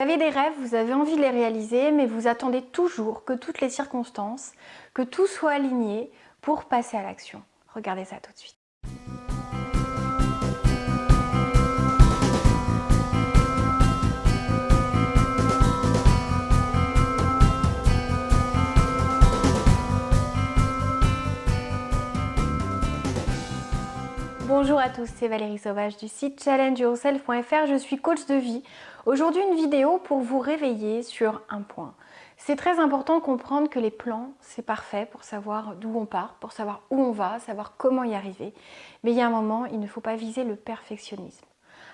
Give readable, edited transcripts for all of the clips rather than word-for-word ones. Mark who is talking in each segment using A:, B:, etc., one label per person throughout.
A: Vous avez des rêves, vous avez envie de les réaliser, mais vous attendez toujours que toutes les circonstances, que tout soit aligné pour passer à l'action. Regardez ça tout de suite. Bonjour à tous, c'est Valérie Sauvage du site challengeyourself.fr. Je suis coach de vie. Aujourd'hui, une vidéo pour vous réveiller sur un point. C'est très important de comprendre que les plans, c'est parfait pour savoir d'où on part, pour savoir où on va, savoir comment y arriver. Mais il y a un moment, il ne faut pas viser le perfectionnisme.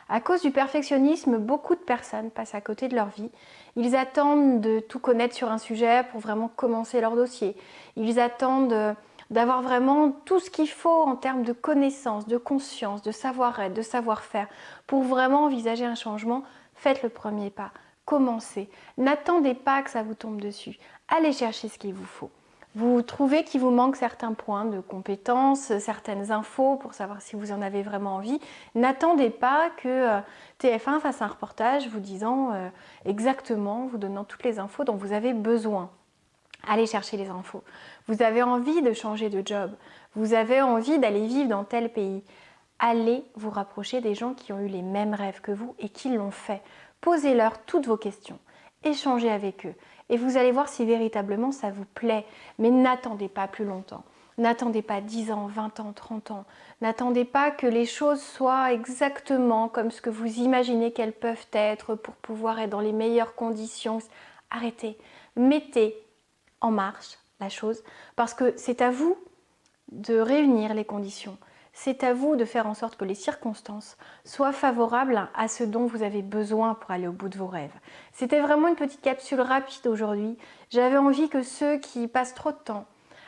A: À cause du perfectionnisme, beaucoup de personnes passent à côté de leur vie. Ils attendent de tout connaître sur un sujet pour vraiment commencer leur dossier. Ils attendent d'avoir vraiment tout ce qu'il faut en termes de connaissances, de conscience, de savoir-être, de savoir-faire. Pour vraiment envisager un changement, faites le premier pas. Commencez. N'attendez pas que ça vous tombe dessus. Allez chercher ce qu'il vous faut. Vous trouvez qu'il vous manque certains points de compétences, certaines infos pour savoir si vous en avez vraiment envie. N'attendez pas que TF1 fasse un reportage vous disant exactement, vous donnant toutes les infos dont vous avez besoin. Allez chercher les infos. Vous avez envie de changer de job. Vous avez envie d'aller vivre dans tel pays. Allez vous rapprocher des gens qui ont eu les mêmes rêves que vous et qui l'ont fait. Posez-leur toutes vos questions. Échangez avec eux. Et vous allez voir si véritablement ça vous plaît. Mais n'attendez pas plus longtemps. N'attendez pas 10 ans, 20 ans, 30 ans. N'attendez pas que les choses soient exactement comme ce que vous imaginez qu'elles peuvent être pour pouvoir être dans les meilleures conditions. Arrêtez. Mettez en marche la chose parce que c'est à vous de réunir les conditions. C'est à vous de faire en sorte que les circonstances soient favorables à ce dont vous avez besoin pour aller au bout de vos rêves. C'était vraiment une petite capsule rapide aujourd'hui. J'avais envie que ceux qui passent trop de temps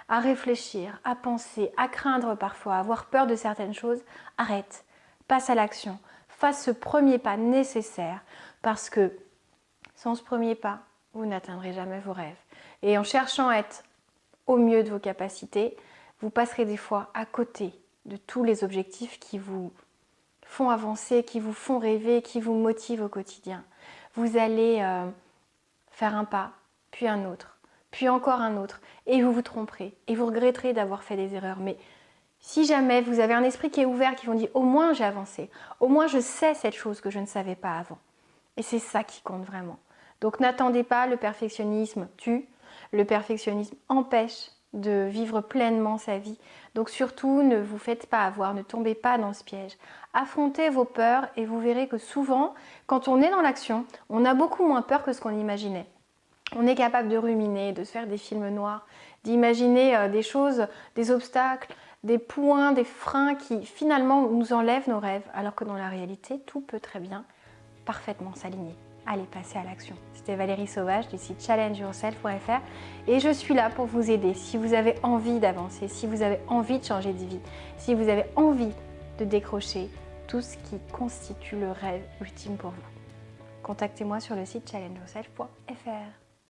A: à réfléchir, à penser, à craindre parfois, à avoir peur de certaines choses, arrêtent, passent à l'action, fassent ce premier pas nécessaire parce que sans ce premier pas, vous n'atteindrez jamais vos rêves. Et en cherchant à être au mieux de vos capacités, vous passerez des fois à côté de tous les objectifs qui vous font avancer, qui vous font rêver, qui vous motivent au quotidien. Vous allez faire un pas, puis un autre, puis encore un autre, et vous vous tromperez, et vous regretterez d'avoir fait des erreurs. Mais si jamais vous avez un esprit qui est ouvert, qui vous dit « au moins j'ai avancé, au moins je sais cette chose que je ne savais pas avant », et c'est ça qui compte vraiment. Donc n'attendez pas, le perfectionnisme tue, le perfectionnisme empêche de vivre pleinement sa vie. Donc surtout, ne vous faites pas avoir, ne tombez pas dans ce piège. Affrontez vos peurs et vous verrez que souvent, quand on est dans l'action, on a beaucoup moins peur que ce qu'on imaginait. On est capable de ruminer, de se faire des films noirs, d'imaginer des choses, des obstacles, des points, des freins qui finalement nous enlèvent nos rêves, alors que dans la réalité, tout peut très bien parfaitement s'aligner. Allez, passez à l'action. C'était Valérie Sauvage du site challengeyourself.fr et je suis là pour vous aider. Si vous avez envie d'avancer, si vous avez envie de changer de vie, si vous avez envie de décrocher tout ce qui constitue le rêve ultime pour vous. Contactez-moi sur le site challengeyourself.fr.